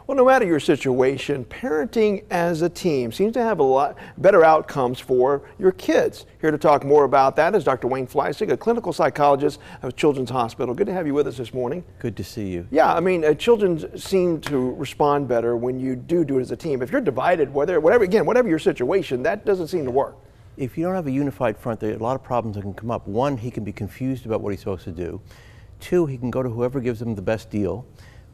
Well, no matter your situation, parenting as a team seems to have a lot better outcomes for your kids. Here to talk more about that is Dr. Wayne Fleissig, a clinical psychologist at Children's Hospital. Good to have you with us this morning. Good to see you. Yeah, I mean, children seem to respond better when you do it as a team. If you're divided, whatever your situation, that doesn't seem to work. If you don't have a unified front, there are a lot of problems that can come up. One, he can be confused about what he's supposed to do. Two, he can go to whoever gives him the best deal.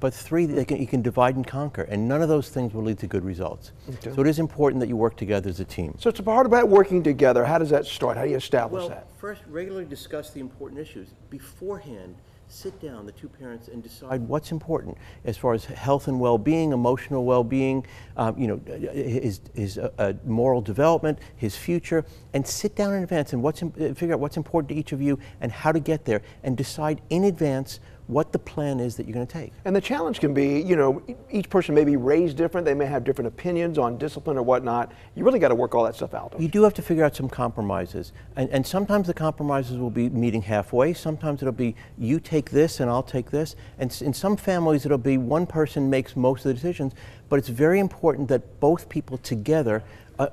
But three, he can divide and conquer, and none of those things will lead to good results. Okay. So it is important that you work together as a team. So it's a part about working together. How does that start? How do you establish that? First, regularly discuss the important issues. Beforehand, sit down, the two parents, and decide what's important as far as health and well-being, emotional well-being, his moral development, his future, and sit down in advance and figure out what's important to each of you and how to get there, and decide in advance what the plan is that you're going to take. And the challenge can be, each person may be raised different, they may have different opinions on discipline or whatnot. You really got to work all that stuff out. You do have to figure out some compromises. And sometimes the compromises will be meeting halfway, sometimes it'll be you take this and I'll take this. And in some families it'll be one person makes most of the decisions, but it's very important that both people together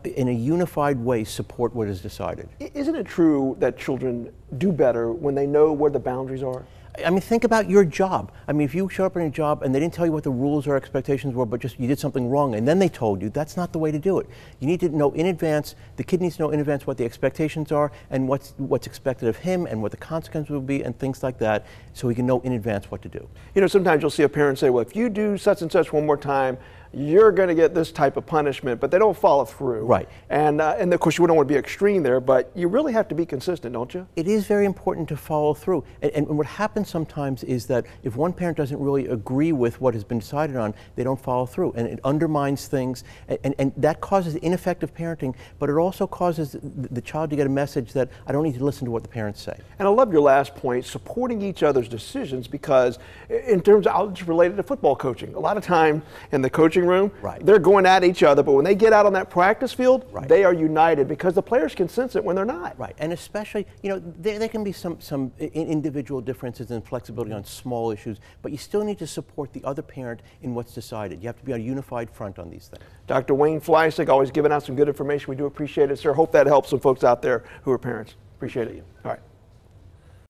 in a unified way support what is decided. Isn't it true that children do better when they know where the boundaries are? I mean, think about your job. I mean, if you show up in a job and they didn't tell you what the rules or expectations were, but just you did something wrong and then they told you, that's not the way to do it. You need to know in advance, the kid needs to know in advance what the expectations are and what's expected of him and what the consequences will be and things like that, so he can know in advance what to do. Sometimes you'll see a parent say, well, if you do such and such one more time, you're going to get this type of punishment, but they don't follow through. Right. And of course, you don't want to be extreme there, but you really have to be consistent, don't you? It is very important to follow through. And what happens sometimes is that if one parent doesn't really agree with what has been decided on, they don't follow through, and it undermines things, and that causes ineffective parenting, but it also causes the child to get a message that I don't need to listen to what the parents say. And I love your last point, supporting each other's decisions, because in terms of, it's related to football coaching. A lot of time in the coaching room, right, they're going at each other, but when they get out on that practice field, right, they are united, because the players can sense it when they're not. Right, and especially, there can be some individual differences and flexibility on small issues, but you still need to support the other parent in what's decided. You have to be on a unified front on these things. Dr. Wayne Fleissig, always giving out some good information. We do appreciate it, sir. Hope that helps some folks out there who are parents. Appreciate it. All right.